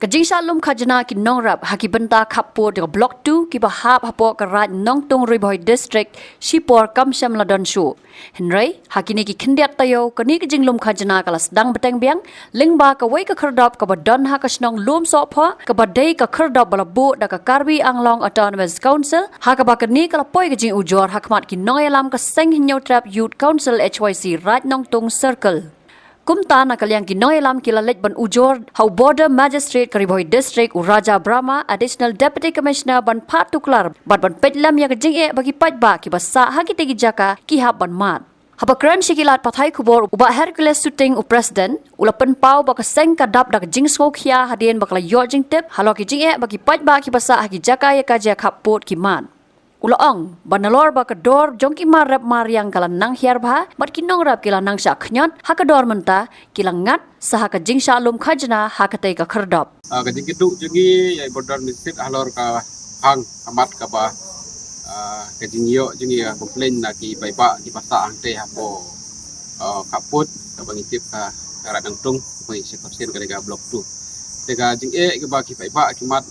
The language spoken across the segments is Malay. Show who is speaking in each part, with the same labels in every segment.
Speaker 1: Kajing salum khajana ki nongrap haki benta khappo de block 2 ki bahap hapo karat nongtung riboy district Shipor Kamsham Ladon Shu. Henry hakini ki khindiat tayo kani kajing lum khajana kalas dang beteng biang lingba ka wei ka khardap ka badon ha ka snong lum so pho ka badai ka khardap balabu da ka Karbi Anglong Autonomous Council ha ka bakani kala poi kajing ujor hakmat ki noyalam ka seng hinyo trap youth council HYC right nongtung circle. Kumta na kalyang ginoyalam kilalit ban ujor how border magistrate Kariboy district Uraja Brahma additional deputy commissioner ban patuklar ban petlam ya kajing bagi patba ki basa hakitegi jaka ki hab ban mat habakran sikilat pathai kubor uba Hercules shooting u president ulapan pau baka seng kadap dak jing skokhia hadien bakla yo jing tip haloki jing bagi patba ki basa haki jaka ya kaja khapot ki mat Ulaong, banalor ba kador jongki marap mariang kalan nang hierbha, mat kinong rap kila nang syak khnyot, hakador menta, kila ngat, saha ka jing shalum khajna, hakatay ka khardop.
Speaker 2: Kajing kitu jengi, yai bodor misit halor ka hang, amat ka ba, kajing yo jengi komplain na ki baiba, ki basa ang te hapo kaput, ka bangitip ka karadang tung, pangisi kapsin ka blok 2. Teka jing ka ba ki baiba, ki mat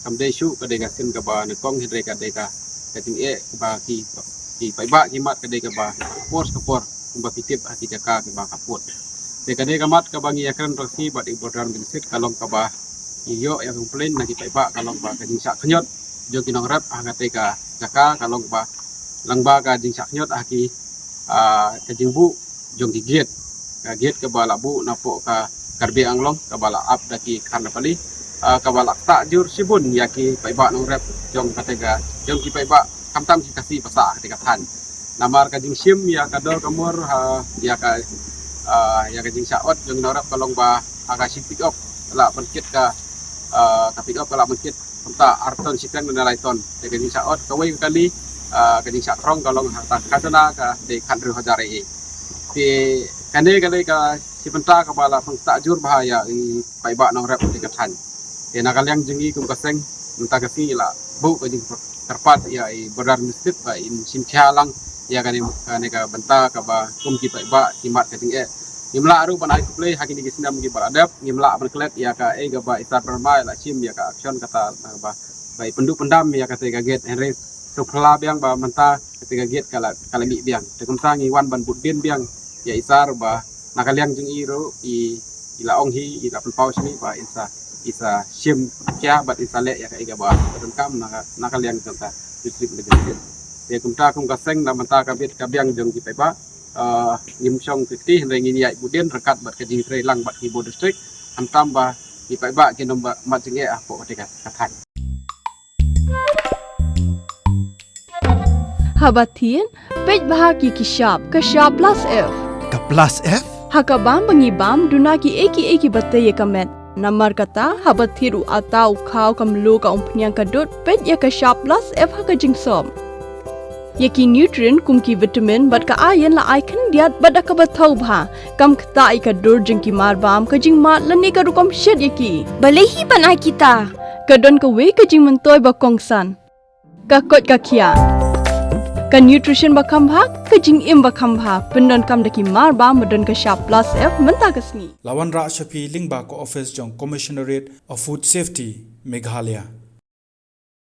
Speaker 2: kamday shu, kadega sin ka ba nekong hidre kadega, kajing ba ki paiba ki mat kadai ka ba kapor ba pitip hati jaka ki ba kaput de kadai ka mat ka bangi yakran rosi ba di bodran bensit kalong ka ba iyo yang komplain na ki paiba kalong ba kajing sak khnyot jo ki nong rap kadai ka jaka kalong ba langba ka jing sak khnyot aki kajing bu jong ki giet ka ba labu napo ka Karbi Anglong ka ba la ap daki kan pali ka ba lakta jur sibun yaki paiba nong rap jong katega jong ki paiba kamtam ki kasi pasa ketika tan namar ka jing sim ya kador kamur ya ka jing saot jong norap kalong ba aga si pick up la menkit ka pick up la menkitenta arton sikan menalai ton ka jing saot ka wei kali ka jing sakrong kalong harta kadana ka de kandru hajare ti kane kali ka si penta ka bala pengta jur bahaya i paiba nong rap ketika tan ya nakalyang jengi kum kaseng entah kasi la bu ka jing terpat ya i berar mistit ba in simchalang ya kani ka benta ka ba kum ki ba kimat ka ting ngimla aru ban ai play hakini ki sinam ki baradap ngimla ban klet ya ka ga ba isar permai la sim ya ka action kata ba bai penduk pendam ya kata ka get henry so phla biang ba menta ketika get kala mi biang te kum sangi wan ban budin biang ya isar ba nakaliang jing iro i ila ong hi ila pau sini ba isa sim kya bat isale ya ka ba kam nakaliang kata district legislative ya kumta kum kaseng na menta ka bit ka biang jong ki ba ngim song fiti henry ngini ai budin rekat bat ka jing tre lang bat ki bo district antam ba ki ba ki nomba mat jing apo ketika kathan
Speaker 3: Habatin pej bahaki ki shop ka shop plus f
Speaker 4: ka plus f
Speaker 3: hakabam bangibam dunaki eki batte ye kamet Namar kata habat thiru atau khau kam lu ka umpnyang kadut pet ya ka sharp plus f ha ka jingsom yaki nutrient kum ki vitamin bat ka iron la icon diat bat ka bathau bha kam khta I ka dur jing ki mar bam ka jing ma lani ka rukom shet yaki
Speaker 5: balehi banai kita
Speaker 3: ka don ka we ka jing mentoy ba kongsan ka kot ka khia ka nutrition ba kham bha ka jing im ba kham bha pendon kam daki mar ba modon ka sharp plus f menta ka sni
Speaker 4: Lawan Ra Shafi Lingba ko office jong Commissionerate of Food Safety Meghalaya